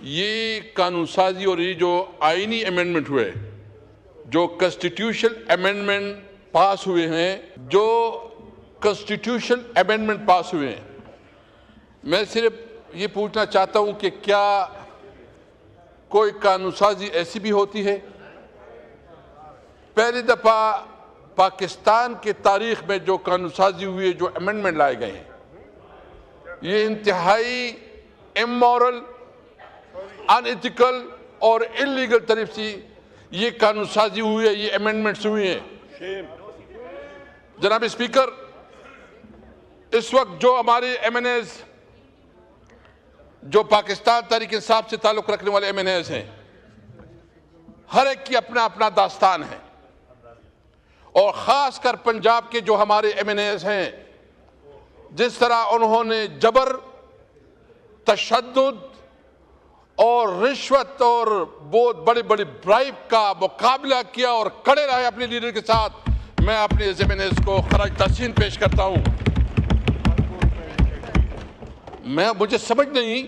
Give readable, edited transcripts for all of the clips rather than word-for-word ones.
ये कानून साजी और ये जो आईनी अमेंडमेंट हुए, जो कॉन्स्टिट्यूशनल अमेंडमेंट पास हुए हैं, मैं सिर्फ ये पूछना चाहता हूं कि क्या कोई कानून साजी ऐसी भी होती है? पहली दफा पाकिस्तान की तारीख में जो कानून साजी हुई है, जो अमेंडमेंट लाए गए हैं, ये इंतहाई इमोरल, अनएथिकल और इलीगल तरफ से ये कानून साजी हुई है, ये अमेंडमेंट्स हुए हैं। जनाब स्पीकर, इस वक्त जो हमारे एमएनएज, जो पाकिस्तान तहरीक इंसाफ से ताल्लुक रखने वाले एमएनएज हैं, हर एक की अपना अपना दास्तान है, और खासकर पंजाब के जो हमारे एमएनएज हैं, जिस तरह उन्होंने जबर, तशद्दुद और रिश्वत और बहुत बड़ी बड़ी ब्राइब का मुकाबला किया और खड़े रहे अपने लीडर के साथ, मैं अपने एमएनएज को खराज तहसीन पेश करता हूं। मुझे समझ नहीं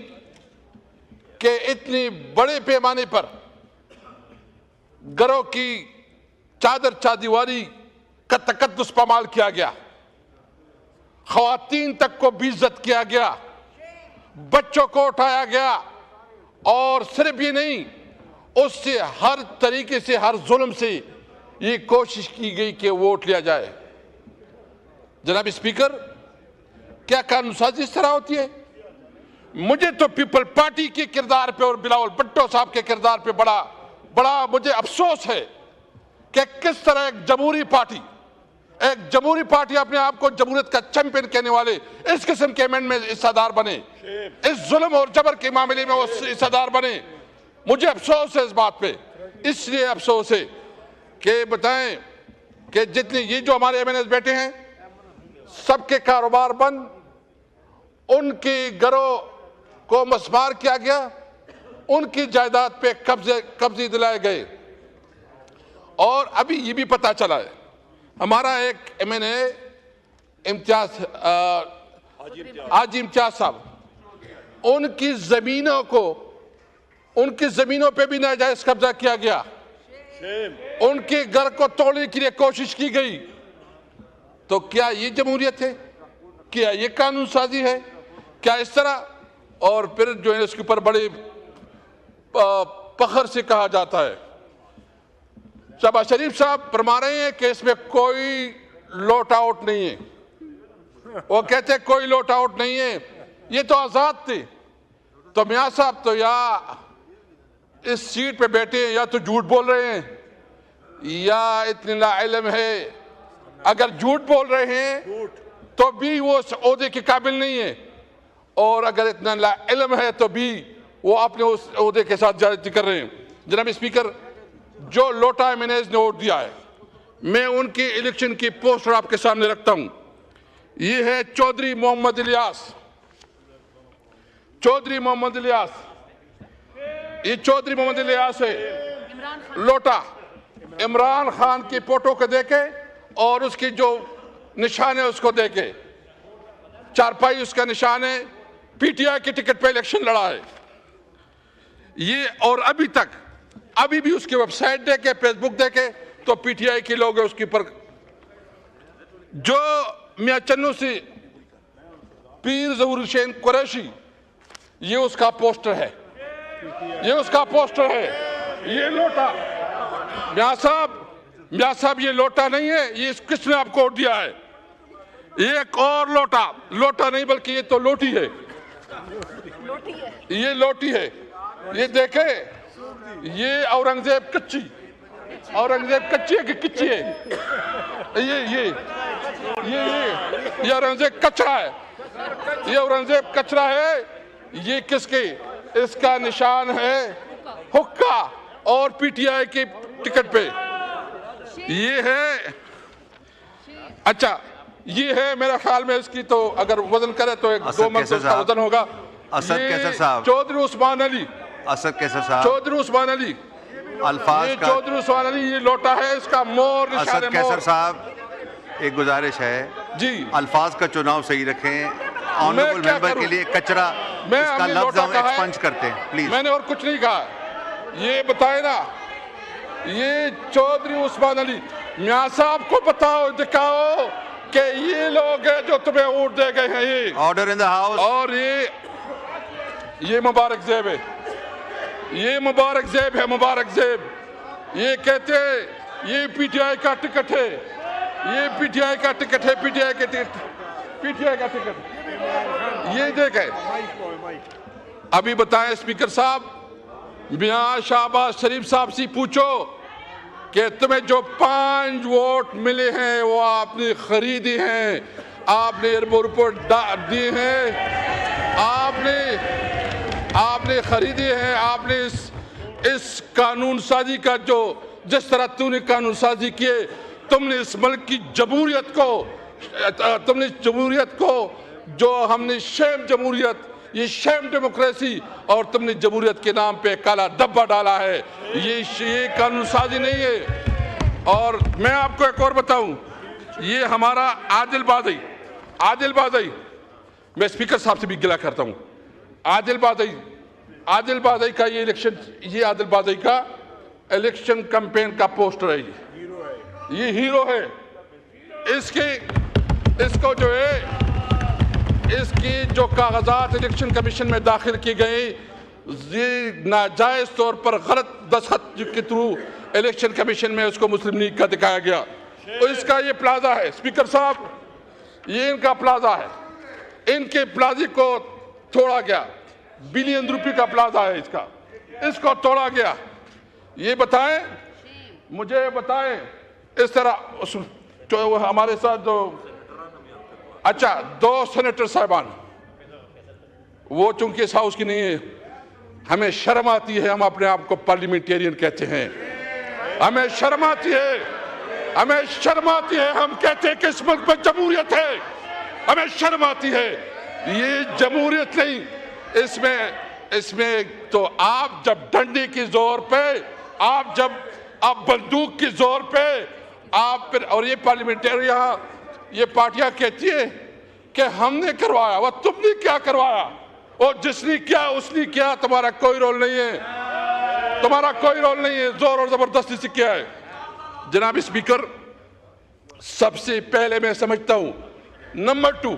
कि इतनी बड़े पैमाने पर घरों की चादर चादीवारी का तकद्दुस पामाल किया गया, ख्वातीन तक को बेइज्जत किया गया, बच्चों को उठाया गया, और सिर्फ ये नहीं, उससे हर तरीके से, हर जुल्म से ये कोशिश की गई कि वोट लिया जाए। जनाब स्पीकर, क्या कानून साजी इस तरह होती है? मुझे तो पीपल पार्टी के किरदार पे और बिलावल भुट्टो साहब के किरदार पे बड़ा मुझे अफसोस है कि किस तरह एक जमहूरी पार्टी अपने आप को जमहूरियत का चैंपियन कहने वाले इस किस्म के अमेंडमेंट में हिस्सेदार बने, इस जुल्म और जबर के मामले में वो हिस्सेदार बने। मुझे अफसोस है इस बात पे। इसलिए अफसोस है कि बताएं कि जितने ये जो हमारे एमएनएस बैठे हैं, सबके कारोबार बंद, उनके घरों को मस्मार किया गया, उनकी जायदाद पे कब्जे दिलाए गए। और अभी ये भी पता चला है, हमारा एक एमएनए हाजी इम्तियाज साहब, उनकी जमीनों पे भी नाजायज कब्जा किया गया, उनके घर को तोड़ने के लिए कोशिश की गई। तो क्या ये जमहूरियत है? क्या ये कानून साजी है? क्या इस तरह? और फिर जो है इसके ऊपर बड़े फख्र से कहा जाता है, शहबाज शरीफ साहब फरमा रहे हैं कि इसमें कोई लॉट आउट नहीं है। वो कहते हैं कोई लॉट आउट नहीं है, ये तो आजाद थे। तो मियां साहब तो या इस सीट पे बैठे हैं, या तो झूठ बोल रहे हैं, या इतनी नाइल्म है। अगर झूठ बोल रहे हैं तो भी वो उस ओहदे के काबिल नहीं है, और अगर इतना नाइल्म है तो भी वो अपने उस ओहदे के साथ ज्यादती कर रहे हैं। जनाब स्पीकर, जो लोटा एमएनएज ने वोट दिया है, मैं उनकी इलेक्शन की पोस्टर आपके सामने रखता हूं। ये है चौधरी मोहम्मद इलियास। ये चौधरी मोहम्मद इलियास है। लोटा इमरान खान की फोटो को देके और उसकी जो निशान है उसको देके, चारपाई उसका निशान है, पीटीआई के टिकट पे इलेक्शन लड़ा है ये। और अभी भी उसकी वेबसाइट देके, फेसबुक देके, तो पीटीआई के लोग हैं उसके ऊपर। जो मियां चन्नू सी पीर ज़हूर हुसैन कुरैशी, ये उसका पोस्टर है, ये लोटा। मियां साहब ये लोटा नहीं है, ये किसने आपको वोट दिया है? एक और लोटा नहीं बल्कि ये तो लोटी है, ये लोटी है। ये देखे, ये औरंगजेब कच्ची है कि किच्ची है? ये औरंगजेब कचरा है। ये किसके? इसका निशान है हुक्का, और पीटीआई के टिकट पे ये है। अच्छा, ये है मेरा ख्याल में इसकी तो अगर वजन करे तो 1-2 मन का वजन होगा। असद कैसर साहब, चौधरी उस्मान अली, असद कैसर साहब, चौधरी उस्मान अली, ये लोटा है, इसका मोर निशान है। असद कैसर साहब, एक गुजारिश है जी, अल्फाज का चुनाव सही रखें। ऑनरेबल मेंबर के लिए कचरा मैं इसका हमने लफ्ज लोटा हम कहा है, एक्सपंज करते हैं प्लीज। मैंने और कुछ नहीं कहा। ये बताए ना, ये चौधरी उस्मान अली मियां साहब को बताओ, दिखाओ कि ये लोग हैं जो तुम्हें वोट दे गए हैं। ये ऑर्डर इन द हाउस। और ये मुबारक ज़ेब है, ये मुबारक ज़ेब है, मुबारक ज़ेब। ये कहते ये पीटीआई का टिकट है, ये पीटीआई का टिकट है, पीटीआई का टिकट, पीटीआई का टिकट। ये देखे अभी बताएं स्पीकर साहब, मियां शहबाज शरीफ साहब से पूछो कि तुम्हें जो 5 वोट मिले हैं वो आपने खरीदी हैं, आपने एयरपोर्ट पर दिए हैं, आपने खरीदी है, आपने इस कानून साजी का जो जिस तरह तूने कानून साजी किए, तुमने इस मुल्क की जमहूरियत को जो हमने शेम जमहूरियत, ये शेम डेमोक्रेसी, और तुमने जमहूरियत के नाम पे काला डब्बा डाला है। ये कानून साजी नहीं है। और मैं आपको एक और बताऊं, ये हमारा आदिल बादई, मैं स्पीकर साहब से भी गिला करता हूं, आदिल बादई का ये इलेक्शन, ये आदिल बादई का इलेक्शन कैंपेन का पोस्टर है, ये हीरो है। इसको जो है, इसकी जो कागजात इलेक्शन कमीशन में दाखिल किए गए, ये नाजायज तौर पर गलत दस्तखत के थ्रू इलेक्शन कमीशन में उसको मुस्लिम लीग का दिखाया गया। तो इसका ये प्लाजा है स्पीकर साहब, ये इनका प्लाजा है, इनके प्लाजे को तोड़ा गया, बिलियन रुपए का प्लाजा है इसका, इसको तोड़ा गया। ये बताएं, मुझे बताएं, इस तरह जो हमारे साथ जो अच्छा 2 सेनेटर साहबान, वो चूंकि इस हाउस की नहीं है, हमें शर्म आती है, हम अपने आप को पार्लियामेंटेरियन कहते हैं, हमें शर्म आती है, हम कहते हैं कि इस मुल्क में जमहूरियत है, हमें शर्म आती है। ये जमहूरियत नहीं, इसमें तो आप जब डंडे के जोर पे, आप बंदूक के जोर पे आप फिर, और ये पार्लियामेंटेरियन, ये पार्टियां कहती है कि हमने करवाया, वह तुमने क्या करवाया, और जिसने किया उसने किया, तुम्हारा कोई रोल नहीं है, तुम्हारा कोई रोल नहीं है, जोर और जबरदस्ती से किया है। जनाब स्पीकर, सबसे पहले मैं समझता हूं, नंबर 2,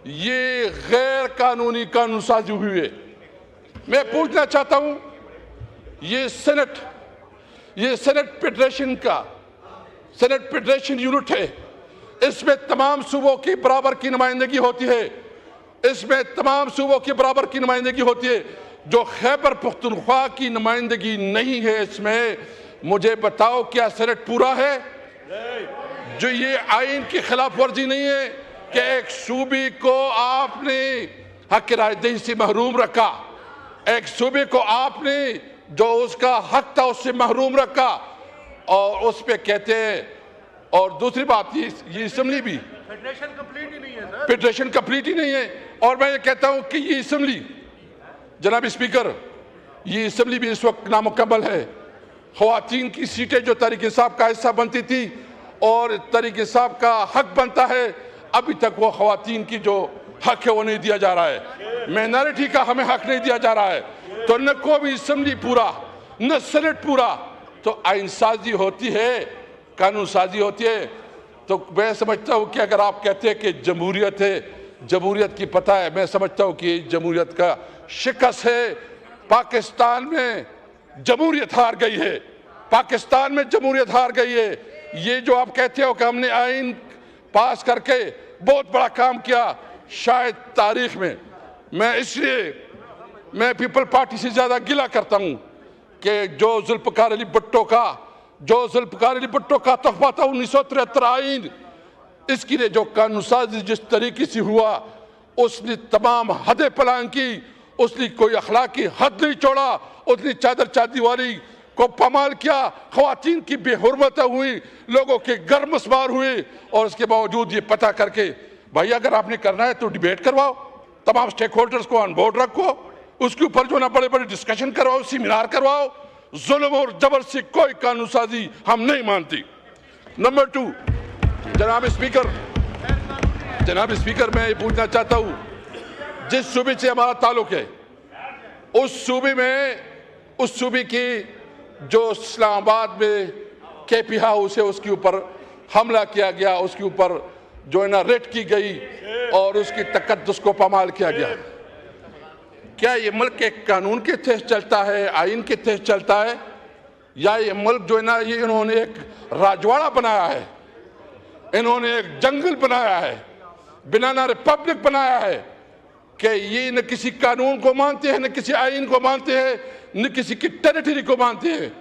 ये गैर कानूनी कानून साजी हुई है। मैं पूछना चाहता हूं, ये सेनेट फेडरेशन यूनिट है, इसमें तमाम सूबों की बराबर की नुमाइंदगी होती है, इसमें तमाम सूबों की बराबर की नुमाइंदगी होती है। जो खैबर पख्तूनख्वा की नुमाइंदगी नहीं है इसमें, मुझे बताओ क्या सेनेट पूरा है? जो ये आइन की खिलाफ वर्जी नहीं है कि एक सूबे को आपने हक रायदही से महरूम रखा, एक सूबे को आपने जो उसका हक था उससे महरूम रखा, और उस पे कहते हैं। और दूसरी बात, ये असेंबली भी फेडरेशन कंप्लीट ही नहीं है सर, फेडरेशन कंप्लीट ही नहीं है। और मैं ये कहता हूं कि ये असेंबली, जनाब स्पीकर, ये असेंबली भी इस वक्त नामुकम्मल है। ख्वातीन की सीटें जो तहरीक इंसाफ का हिस्सा बनती थी और तहरीक इंसाफ का हक बनता है, अभी तक वो ख्वातीन की जो हक है वो नहीं दिया जा रहा है, माइनॉरिटी का हमें हक नहीं दिया जा रहा है। तो न को भी असेंबली पूरा, न सेनेट पूरा, तो आइन साजी होती है, कानून साजी होती है। तो मैं समझता हूँ कि अगर आप कहते हैं कि जमहूरियत है, जमहूरियत की पता है, मैं समझता हूँ कि जमहूरियत का शिकस्त है। पाकिस्तान में जमहूरियत हार गई है, पाकिस्तान में जमहूरियत हार गई है। ये जो आप कहते हो कि हमने आइन पास करके बहुत बड़ा काम किया, शायद तारीख में, मैं पीपल पार्टी से ज़्यादा गिला करता हूँ कि जो जुल्फ़िकार अली भुट्टो का तोहफा था 1973 आइन, इसकी ने जो कानून साजी जिस तरीके से हुआ, उसने तमाम हदें पलांग की, उसने कोई अखलाकी हद नहीं छोड़ा, उसने चादर चादीवारी को पामाल किया, ख्वातीन की बेहुरमत हुई, लोगों के घर मसमार हुए। और इसके बावजूद ये पता करके, भाई अगर आपने करना है तो डिबेट करवाओ, तमाम स्टेक होल्डर्स को ऑन बोर्ड रखो, उसके ऊपर जो ना बड़े बड़े डिस्कशन करवाओ, सेमिनार करवाओ। जुल्म और जबर से कोई कानून साजी हम नहीं मानती। नंबर 2, जनाब स्पीकर, मैं ये पूछना चाहता हूँ, जिस सूबे से हमारा ताल्लुक है, उस सूबे की जो इस्लामाबाद में केपी हाउस है उसके ऊपर हमला किया गया, उसके ऊपर जो है ना रेड की गई और उसकी तकद्दुस को पामाल किया गया। क्या ये मुल्क एक कानून के तहत चलता है, आइन के तहत चलता है, या ये मुल्क जो है ना ये इन्होंने एक राजवाड़ा बनाया है, इन्होंने एक जंगल बनाया है, बनाना रिपब्लिक बनाया है कि ये न किसी कानून को मानते हैं, न किसी आइन को मानते हैं, न किसी की टेरिटरी को मानते हैं।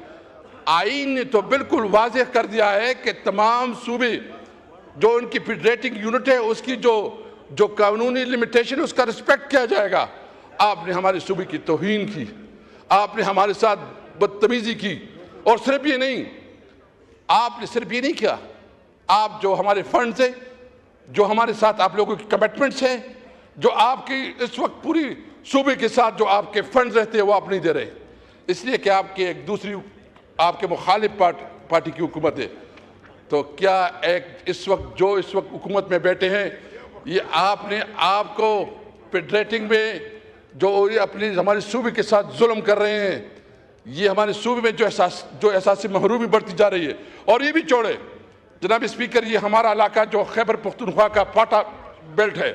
आइन ने तो बिल्कुल वाज़ेह कर दिया है कि तमाम सूबे जो उनकी फेडरेटिंग यूनिट है उसकी जो कानूनी लिमिटेशन उसका रिस्पेक्ट किया जाएगा। आपने हमारे सूबे की तौहीन की, आपने हमारे साथ बदतमीजी की, और सिर्फ ये नहीं, आपने सिर्फ ये नहीं किया, आप जो हमारे फंड्स हैं, जो हमारे साथ आप लोगों की कमिटमेंट्स हैं, जो आपकी इस वक्त पूरी सूबे के साथ जो आपके फंड्स रहते हैं वो आप नहीं दे रहे, इसलिए कि आपकी एक दूसरी आपके मुखालिफ पार्टी की हुकूमत है। तो क्या इस वक्त हुकूमत में बैठे हैं, ये आपको फेडरेटिंग में जो अपनी हमारे सूबे के साथ जुल्म कर रहे हैं, ये हमारे सूबे में जो एहसास महरूमी बढ़ती जा रही है। और ये भी छोड़े जनाब स्पीकर, ये हमारा इलाका जो खैबर पख्तूनख्वा का पाटा बेल्ट है,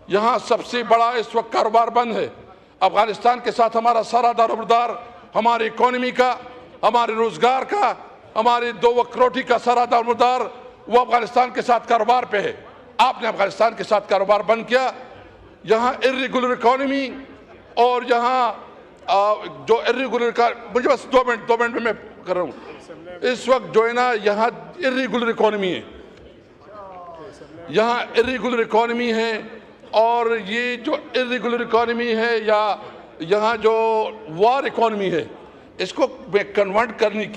यहाँ सबसे बड़ा इस वक्त कारोबार बंद है। अफगानिस्तान के साथ हमारा सारा दारोमदार, हमारी इकोनॉमी का, हमारे रोजगार का, हमारे 2 वक्त रोटी का सारा दारोमदार वो अफगानिस्तान के साथ कारोबार पे है। आपने अफगानिस्तान के साथ कारोबार बंद किया। यहाँ इर्रेगुलर इकोनॉमी और यहाँ जो इर्रेगुलर का, मुझे बस 2 मिनट में मैं कर रहा हूँ। इस वक्त जो है ना यहाँ इर्रेगुलर इकोनॉमी है, यहाँ इर्रेगुलर इकोनॉमी है, और ये जो इर्रेगुलर इकोनॉमी है या यहाँ जो वॉर इकोनॉमी है, इसको कन्वर्ट करने की